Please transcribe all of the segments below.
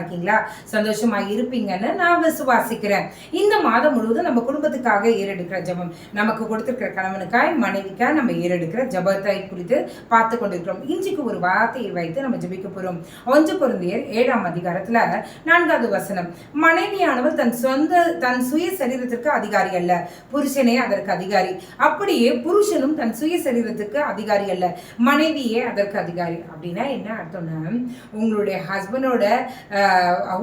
இருக்கீங்களா? சந்தோஷமா இருப்பீங்கன்னு நான் விசுவாசிக்கிறேன். இந்த மாதம் முழுவதும் நம்ம குடும்பத்துக்காக ஏறெடுக்கிற ஜெபம், நமக்கு கொடுத்திருக்கிற கணவனுக்காய் மனைவிக்காய் நம்ம ஏறெடுக்கிற ஜெபத்தை குறித்து பார்த்து கொண்டிருக்கிறோம். இன்றைக்கு ஒரு வார்த்தையை வைத்து நம்ம ஜெபிக்க போறோம். 1 கொரிந்தியர் 7ஆம் அதிகாரத்துல 4வது வசனம், மனைவியானவர் தன் சுய சரீரத்திற்கு அதிகாரி அல்ல, புருஷனே அதற்கு அதிகாரி. அப்படியே புருஷனும் தன் சுய சரீரத்துக்கு அதிகாரி அல்ல, மனைவியே அதற்கு அதிகாரி. அப்படின்னா என்ன அர்த்தம்னா, உங்களுடைய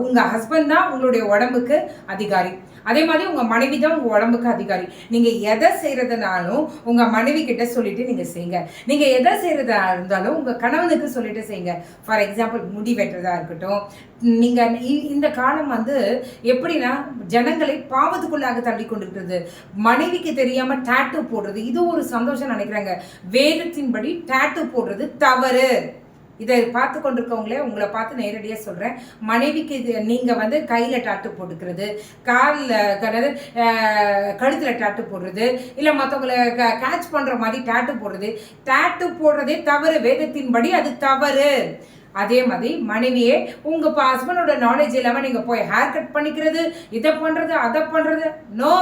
உங்க ஹஸ்பண்ட் தான் உங்களுடைய உடம்புக்கு அதிகாரி, அதே மாதிரி உங்க மனைவி தான் உங்க உடம்புக்கு அதிகாரி. நீங்க எதை செய்யறதுனாலும் உங்க மனைவி கிட்ட சொல்லிட்டு நீங்க செய்யுங்க. நீங்க எதை செய்யறதா இருந்தாலும் உங்க கணவனுக்கு சொல்லிட்டு செய்யுங்க. ஃபார் எக்ஸாம்பிள், முடி வெட்டுறதா இருக்கட்டும். நீங்க இந்த காலம் எப்படின்னா, ஜனங்களை பாவத்துக்குள்ளாக தள்ளி கொண்டிருக்கிறது. மனைவிக்கு தெரியாம டாட்டூ போடுறது, இது ஒரு சந்தோஷம் நினைக்கிறாங்க. வேதத்தின்படி டாட்டூ போடுறது தவறு. இதை பார்த்து கொண்டிருக்கவங்களே உங்களை பார்த்து நேரடியாக சொல்கிறேன், மனைவிக்கு நீங்கள் கையில் டாட்டு போட்டுக்கிறது, காலில் கழுத்தில் டாட்டு போடுறது, இல்லை மற்றவங்களை கேட்ச் பண்ணுற மாதிரி டாட்டு போடுறதே தவறு. வேதத்தின்படி அது தவறு. அதே மாதிரி மனைவியே உங்கள் ஹஸ்பண்டோட நாலேஜ் இல்லாமல் நீங்கள் போய் ஹேர் கட் பண்ணிக்கிறது, இதை பண்ணுறது அதை பண்ணுறது, no.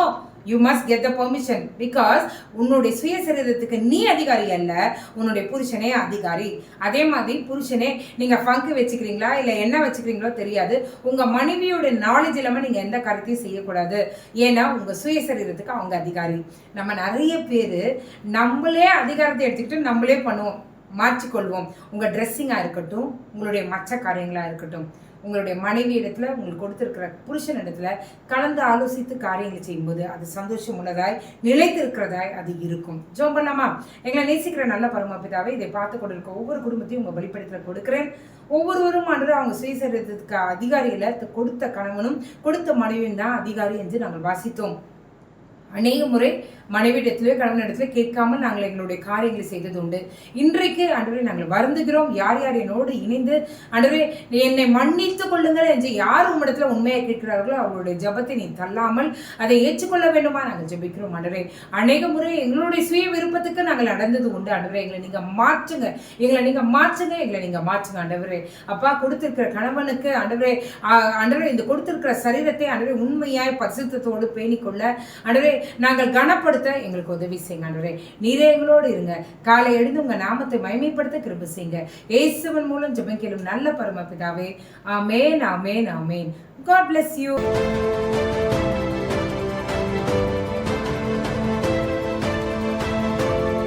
You must get the permission, because உன்னுடைய சுயசரீரத்துக்கு நீ அதிகாரி அல்ல, உன்னுடைய புருஷனே அதிகாரி. அதே மாதிரி புருஷனே, நீங்கள் ஃபங்கு வச்சுக்கிறீங்களா இல்லை என்ன வச்சுக்கிறீங்களோ தெரியாது, உங்கள் மனைவியோட நாலேஜ் இல்லாமல் நீங்கள் எந்த காரியத்தையும் செய்யக்கூடாது. ஏன்னா உங்கள் சுயசரீரத்துக்கு அவங்க அதிகாரி. நம்ம நிறைய பேர் நம்மளே அதிகாரத்தை எடுத்துக்கிட்டு நம்மளே பண்ணுவோம், மாற்றிக்கொள்வோம். உங்கள் ட்ரெஸ்ஸிங்காக இருக்கட்டும், உங்களுடைய மற்ற காரியங்களாக இருக்கட்டும், உங்களுடைய மனைவி இடத்துல உங்களுக்கு கொடுத்துருக்கிற புருஷன் இடத்துல கலந்து ஆலோசித்து காரியங்களை செய்யும்போது அது சந்தோஷம் உள்ளதாய் நிலைத்திருக்கிறதாய் அது இருக்கும். ஜெபம் பண்ணலாமா? எங்களை நேசிக்கிற நல்ல பரமபிதாவே, இதை பார்த்து கொண்டிருக்க ஒவ்வொரு குடும்பத்தையும் உங்கள் வெளிப்படுத்த கொடுக்கிறேன். ஒவ்வொருவரும் அவங்க சுயசரீரத்துக்கு அதிகாரிகளை கொடுத்த கணவனும் கொடுத்த மனைவியும் தான் அதிகாரி என்று நாங்கள் வாசித்தோம். அநேக முறை மனைவிடத்திலே கணவனிடத்திலே கேட்காமல் நாங்கள் எங்களுடைய காரியங்களை செய்தது உண்டு. இன்றைக்கு ஆண்டவரே நாங்கள் வருந்துகிறோம். யார் யார் என்னோடு இணைந்து ஆண்டவரே என்னை மன்னித்துக் கொள்ளுங்கள் என்று யார் உம்மிடத்தில் உண்மையாக கேட்கிறார்களோ அவருடைய ஜெபத்தை நீ தள்ளாமல் அதை ஏற்றுக்கொள்ள வேண்டுமா நாங்கள் ஜெபிக்கிறோம். ஆண்டவரே, அநேக முறை எங்களுடைய சுய விருப்பத்துக்கு நாங்கள் நடந்தது உண்டு. ஆண்டவரே, எங்களை நீங்கள் மாற்றுங்க, எங்களை நீங்கள் மாற்றுங்க. ஆண்டவரே அப்பா, கொடுத்திருக்கிற கணவனுக்கு ஆண்டவரே இந்த கொடுத்திருக்கிற சரீரத்தை ஆண்டவரே உண்மையாய் பரிசுத்தத்தோடு பேணிக்கொள்ள ஆண்டவரே நாங்கள் கனப்படுத்த எங்களுக்கு உதவி செய்யுங்க. ஆண்டவரே, நீரே எங்களோடு இருங்க. காலை எழுந்து உங்க நாமத்தை மகிமைப்படுத்த கிருபை செய்யுங்க. இயேசுவின் மூலம் ஜெபம் கேளும் நல்ல பரமபிதாவே. ஆமென், ஆமென், ஆமென். God bless you.